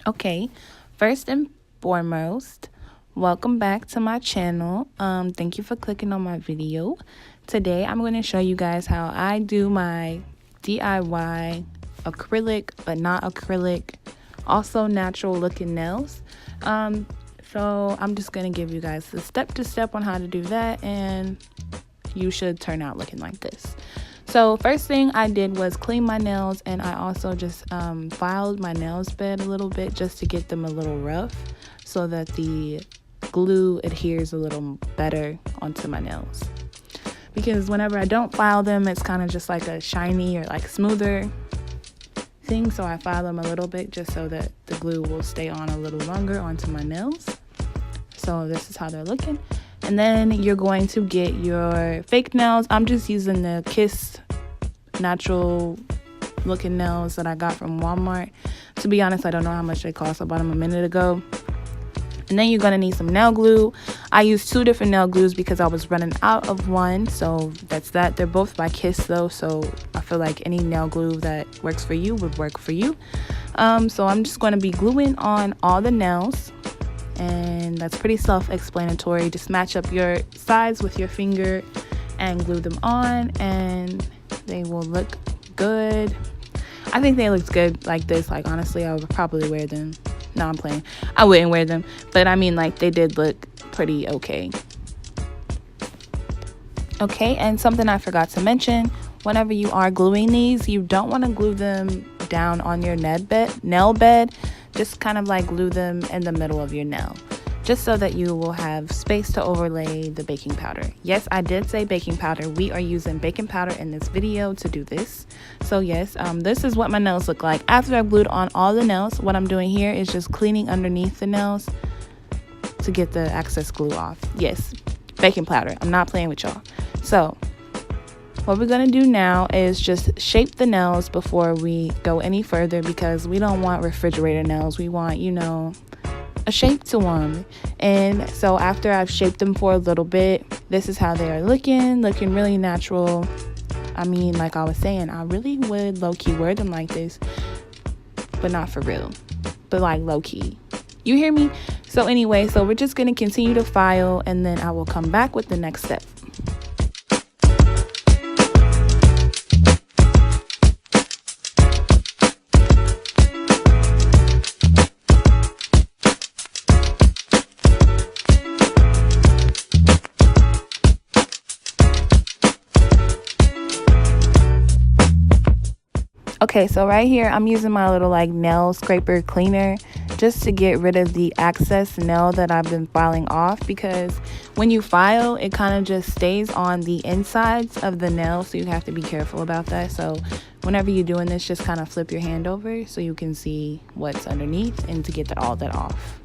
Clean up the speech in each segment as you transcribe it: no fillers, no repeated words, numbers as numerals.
Okay, first and foremost, welcome back to my channel. Thank you for clicking on my video. Today I'm going to show you guys how I do my DIY acrylic but not acrylic, also natural looking nails. So I'm just going to give you guys the step-to-step on how to do that, and you should turn out looking like this. So first thing I did was clean my nails, and I also just filed my nails bed a little bit just to get them a little rough so that the glue adheres a little better onto my nails. Because whenever I don't file them, it's kind of just like a shiny or like smoother thing. So I file them a little bit just so that the glue will stay on a little longer onto my nails. So this is how they're looking. And then you're going to get your fake nails. I'm just using the Kiss natural looking nails that I got from Walmart. To be honest, I don't know how much they cost. I bought them a minute ago. And then you're going to need some nail glue. I used 2 different nail glues because I was running out of one. So that's that. They're both by Kiss though. So I feel like any nail glue that works for you would work for you. So I'm just going to be gluing on all the nails. And that's pretty self-explanatory. Just match up your size with your finger and glue them on, and they will look good. I think they looked good like this. Like, honestly, I would probably wear them. No, I'm playing. I wouldn't wear them, but I mean, like, they did look pretty okay. Okay, and something I forgot to mention, whenever you are gluing these, you don't want to glue them down on your nail bed. Just kind of like glue them in the middle of your nail, just so that you will have space to overlay the baking powder. Yes, I did say baking powder. We are using baking powder in this video to do this. So yes, this is what my nails look like after I've glued on all the nails. What I'm doing here is just cleaning underneath the nails to get the excess glue off. Yes, baking powder. I'm not playing with y'all. So what we're going to do now is just shape the nails before we go any further, because we don't want refrigerator nails. We want, you know, a shape to them. And so after I've shaped them for a little bit, this is how they are looking really natural. I mean, like I was saying, I really would low-key wear them like this, but not for real, but like low-key. You hear me? So anyway, so we're just going to continue to file, and then I will come back with the next step. Okay, so right here I'm using my little like nail scraper cleaner just to get rid of the excess nail that I've been filing off, because when you file, it kind of just stays on the insides of the nail, so you have to be careful about that. So whenever you're doing this, just kind of flip your hand over so you can see what's underneath and to get all that off.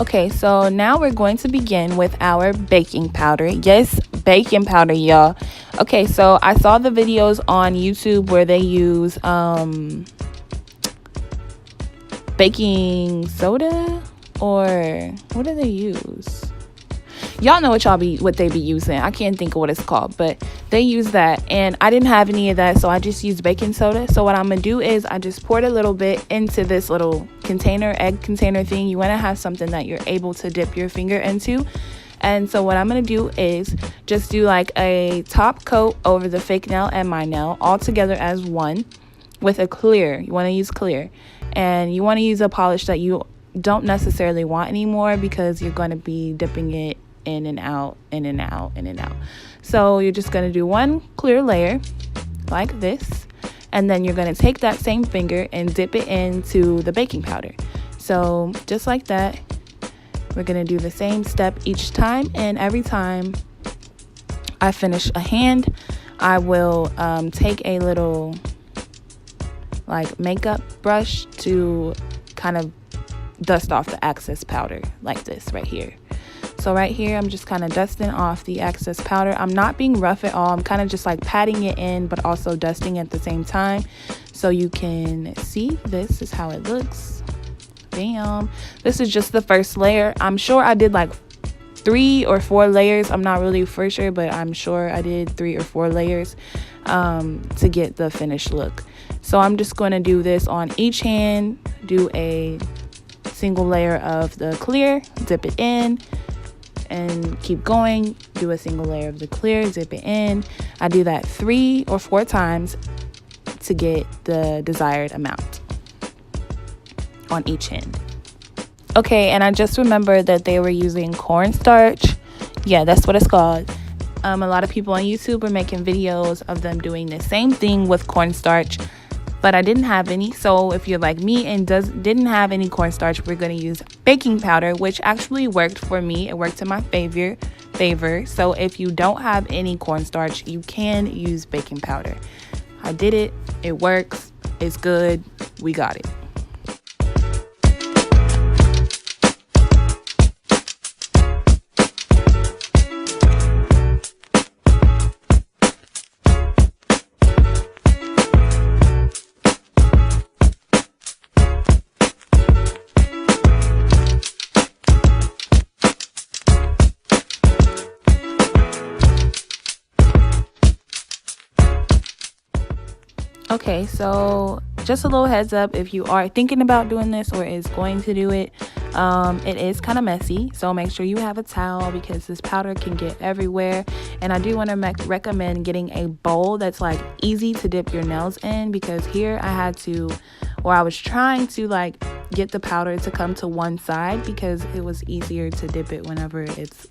Okay, so now we're going to begin with our baking powder. Yes, baking powder, y'all. Okay, so I saw the videos on YouTube where they use baking soda, or what do they use? Y'all know what they be using. I can't think of what it's called, but they use that, and I didn't have any of that, so I just used baking soda. So what I'm gonna do is I just poured a little bit into this little container, egg container thing. You want to have something that you're able to dip your finger into. And so what I'm going to do is just do like a top coat over the fake nail and my nail all together as one with a clear. You want to use clear, and you want to use a polish that you don't necessarily want anymore, because you're going to be dipping it in and out, in and out, in and out. So you're just going to do one clear layer like this, and then you're going to take that same finger and dip it into the baking powder. So just like that. We're going to do the same step each time, and every time I finish a hand, I will take a little like makeup brush to kind of dust off the excess powder like this right here. So right here, I'm just kind of dusting off the excess powder. I'm not being rough at all. I'm kind of just like patting it in, but also dusting at the same time. So you can see this is how it looks. Bam. This is just the first layer. I'm sure I did like 3 or 4 layers. I'm not really for sure, but I'm sure I did 3 or 4 layers to get the finished look. So I'm just going to do this on each hand, do a single layer of the clear, dip it in, and keep going, do a single layer of the clear, dip it in. I do that 3 or 4 times to get the desired amount on each hand. Okay, and I just remembered that they were using cornstarch. Yeah, that's what it's called. A lot of people on YouTube are making videos of them doing the same thing with cornstarch, but I didn't have any. So if you're like me and didn't have any cornstarch, we're going to use baking powder, which actually worked for me. It worked in my favor. So if you don't have any cornstarch, you can use baking powder. I did it. It works. It's good. We got it. Okay, so just a little heads up, if you are thinking about doing this or is going to do it, it is kind of messy, so make sure you have a towel because this powder can get everywhere. And I do want to recommend getting a bowl that's like easy to dip your nails in, because here I was trying to like get the powder to come to one side because it was easier to dip it whenever it's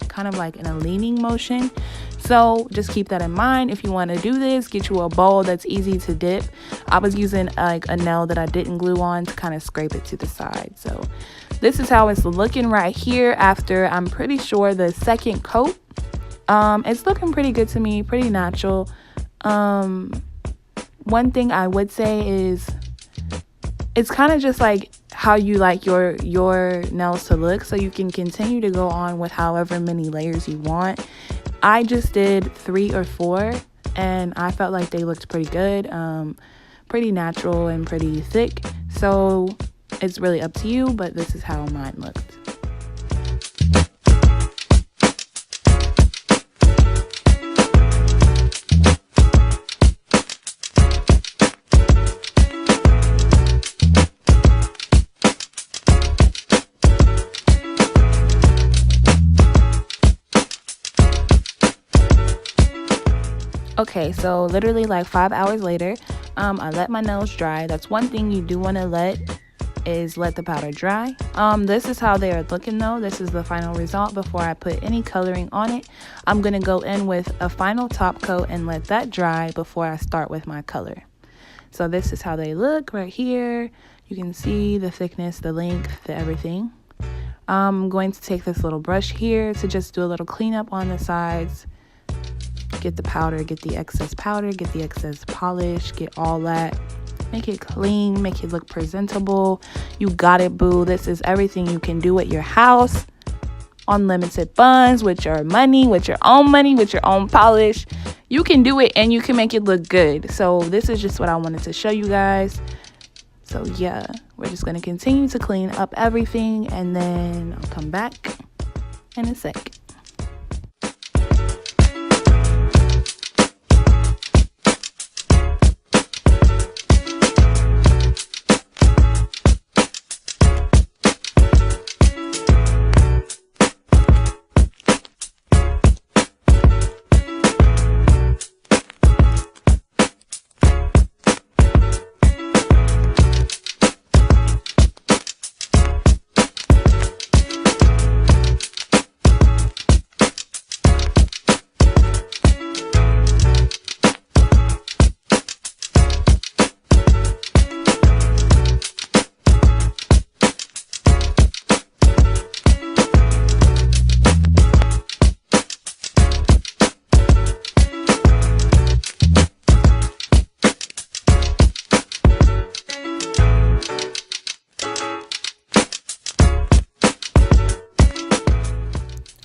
kind of like in a leaning motion. So just keep that in mind. If you want to do this, get you a bowl that's easy to dip. I was using like a nail that I didn't glue on to kind of scrape it to the side. So this is how it's looking right here after, I'm pretty sure, the second coat. It's looking pretty good to me, pretty natural. One thing I would say is it's kind of just like how you like your nails to look, so you can continue to go on with however many layers you want. I just did 3 or 4 and I felt like they looked pretty good, pretty natural and pretty thick. So it's really up to you, but this is how mine looked. Okay, so literally like 5 hours later, I let my nails dry. That's one thing you do want to let the powder dry. This is how they are looking though. This is the final result before I put any coloring on it. I'm going to go in with a final top coat and let that dry before I start with my color. So this is how they look right here. You can see the thickness, the length, the everything. I'm going to take this little brush here to just do a little cleanup on the sides. Get the powder, get the excess powder, get the excess polish, get all that. Make it clean, make it look presentable. You got it, boo. This is everything you can do at your house. Unlimited funds, with your money, with your own polish. You can do it and you can make it look good. So this is just what I wanted to show you guys. So yeah, we're just going to continue to clean up everything and then I'll come back in a sec.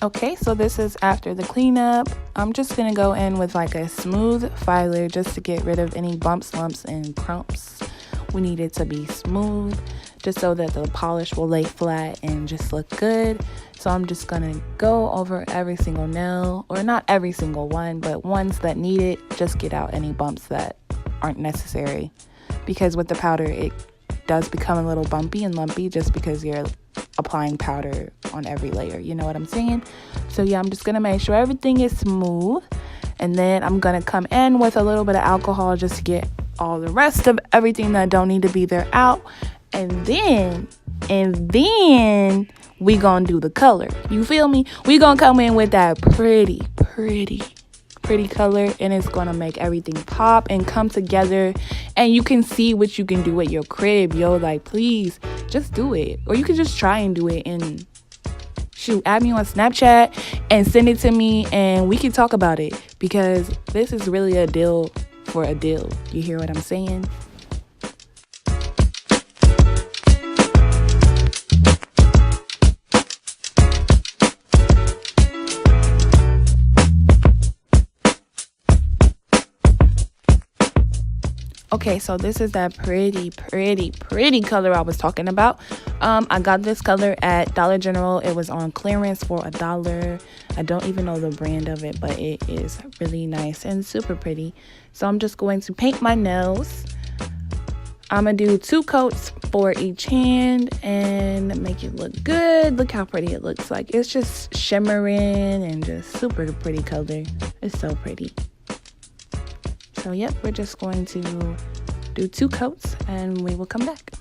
Okay, so this is after the cleanup. I'm just going to go in with like a smooth filer just to get rid of any bumps, lumps, and crumps. We need it to be smooth just so that the polish will lay flat and just look good. So I'm just going to go over every single nail, or not every single one, but ones that need it. Just get out any bumps that aren't necessary, because with the powder it does become a little bumpy and lumpy just because you're applying powder on every layer, you know what I'm saying? So yeah, I'm just gonna make sure everything is smooth, and then I'm gonna come in with a little bit of alcohol just to get all the rest of everything that don't need to be there out, and then we gonna do the color. You feel me? We gonna come in with that pretty color, and it's gonna make everything pop and come together, and you can see what you can do at your crib, yo. Like, please just do it, or you can just try and do it, and shoot, add me on Snapchat and send it to me, and we can talk about it, because this is really a deal for a deal. You hear what I'm saying? Okay, so this is that pretty color I was talking about. I got this color at Dollar General. It was on clearance for $1. I don't even know the brand of it, but it is really nice and super pretty. So I'm just going to paint my nails. I'm gonna do 2 coats for each hand and make it look good. Look how pretty it looks. Like, it's just shimmering and just super pretty color. It's so pretty. So yep, we're just going to do 2 coats and we will come back.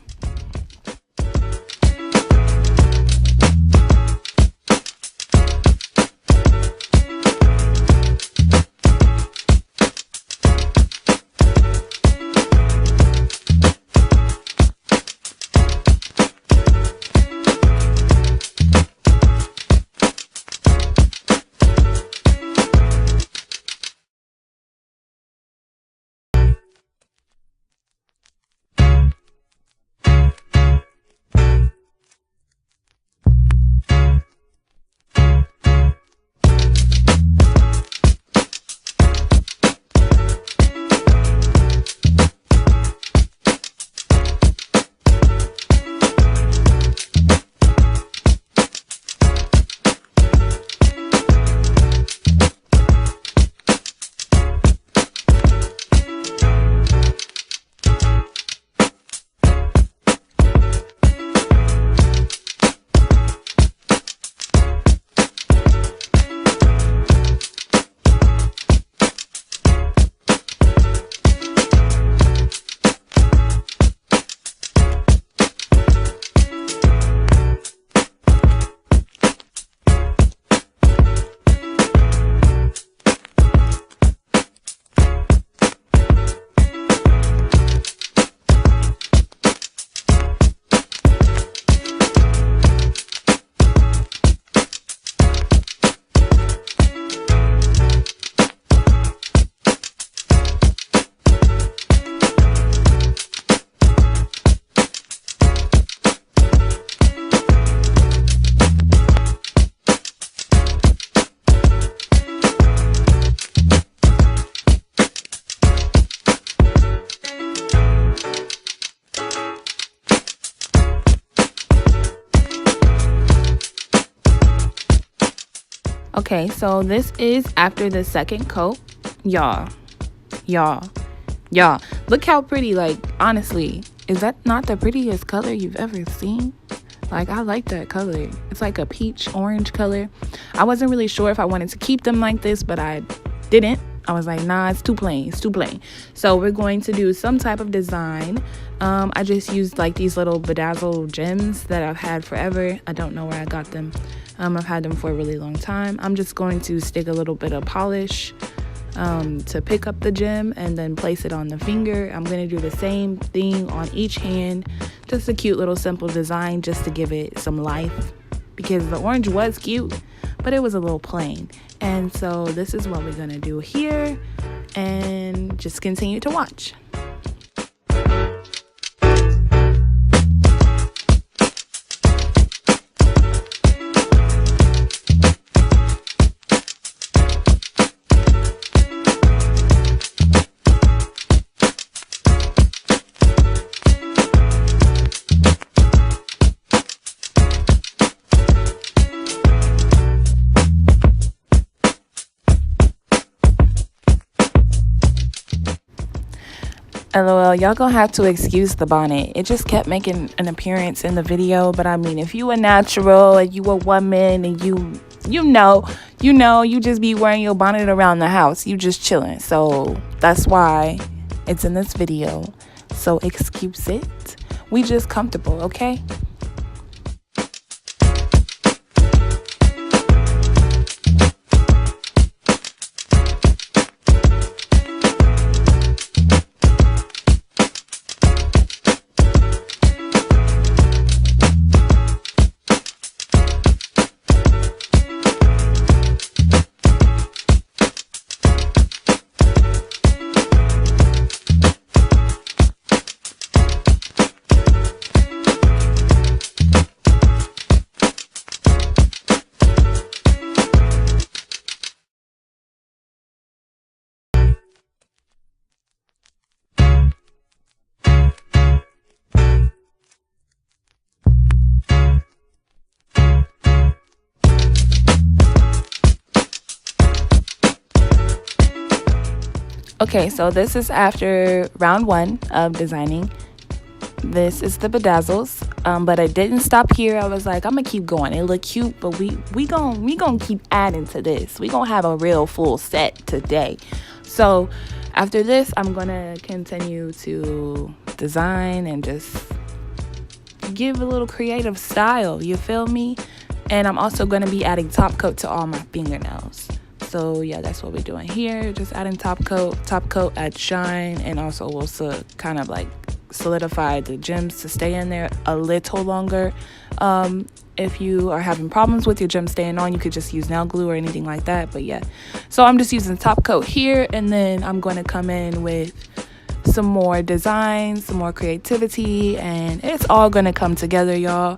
Okay, so this is after the second coat. Y'all, look how pretty. Like, honestly, is that not the prettiest color you've ever seen? Like, I like that color. It's like a peach orange color. I wasn't really sure if I wanted to keep them like this, but I didn't. I was like, nah, it's too plain. So we're going to do some type of design. I just used like these little bedazzled gems that I've had forever. I don't know where I got them. I've had them for a really long time. I'm just going to stick a little bit of polish to pick up the gem and then place it on the finger. I'm going to do the same thing on each hand. Just a cute little simple design just to give it some life, because the orange was cute, but it was a little plain. And so this is what we're going to do here, and just continue to watch. LOL, y'all gonna have to excuse the bonnet. It just kept making an appearance in the video. But I mean, if you a natural and you a woman and you just be wearing your bonnet around the house, you just chilling. So that's why it's in this video. So excuse it. We just comfortable, okay? Okay, so this is after round 1 of designing. This is the bedazzles, but I didn't stop here. I was like, I'm gonna keep going. It look cute, but we gonna keep adding to this. We gonna have a real full set today. So after this, I'm gonna continue to design and just give a little creative style. You feel me? And I'm also gonna be adding top coat to all my fingernails. So yeah, that's what we're doing here. Just adding top coat, add shine, and also we'll kind of like solidify the gems to stay in there a little longer. If you are having problems with your gem staying on, you could just use nail glue or anything like that. But yeah, so I'm just using top coat here, and then I'm going to come in with some more design, some more creativity, and it's all going to come together, y'all.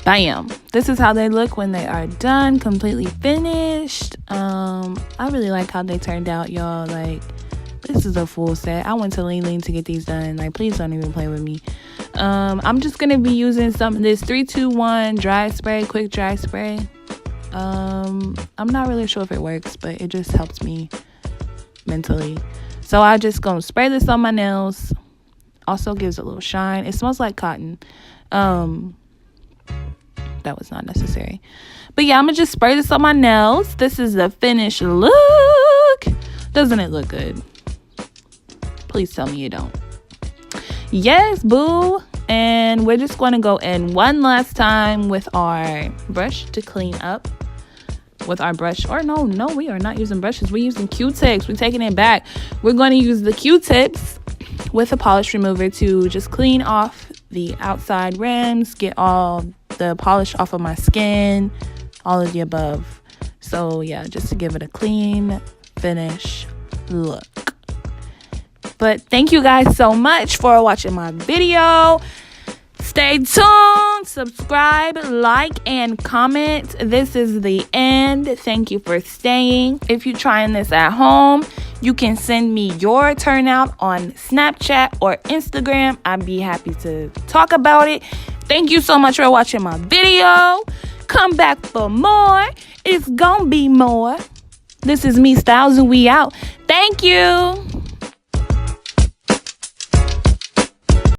Bam, this is how they look when they are done, completely finished. I really like how they turned out, y'all. Like, this is a full set. I went to Lean to get these done. Like, please don't even play with me. I'm just gonna be using some of this 3-2-1 dry spray, quick dry spray. I'm not really sure if it works, but it just helps me mentally. So I just gonna spray this on my nails. Also gives a little shine. It smells like cotton. that was not necessary. But yeah, I'm gonna just spray this on my nails. This is the finished look. Doesn't it look good? Please tell me you don't. Yes, boo. And we're just going to go in one last time with our brush to clean up. With our brush, or no, we are not using brushes. We're using Q-tips. We're taking it back. We're going to use the Q-tips with a polish remover to just clean off the outside rims, get all the polish off of my skin, all of the above. So yeah, just to give it a clean finish look. But thank you guys so much for watching my video. Stay tuned, subscribe, like, and comment. This is the end. Thank you for staying. If you're trying this at home, you can send me your turnout on Snapchat or Instagram. I'd be happy to talk about it. Thank you so much for watching my video. Come back for more. It's gonna be more. This is ME.Styles and we out. Thank you.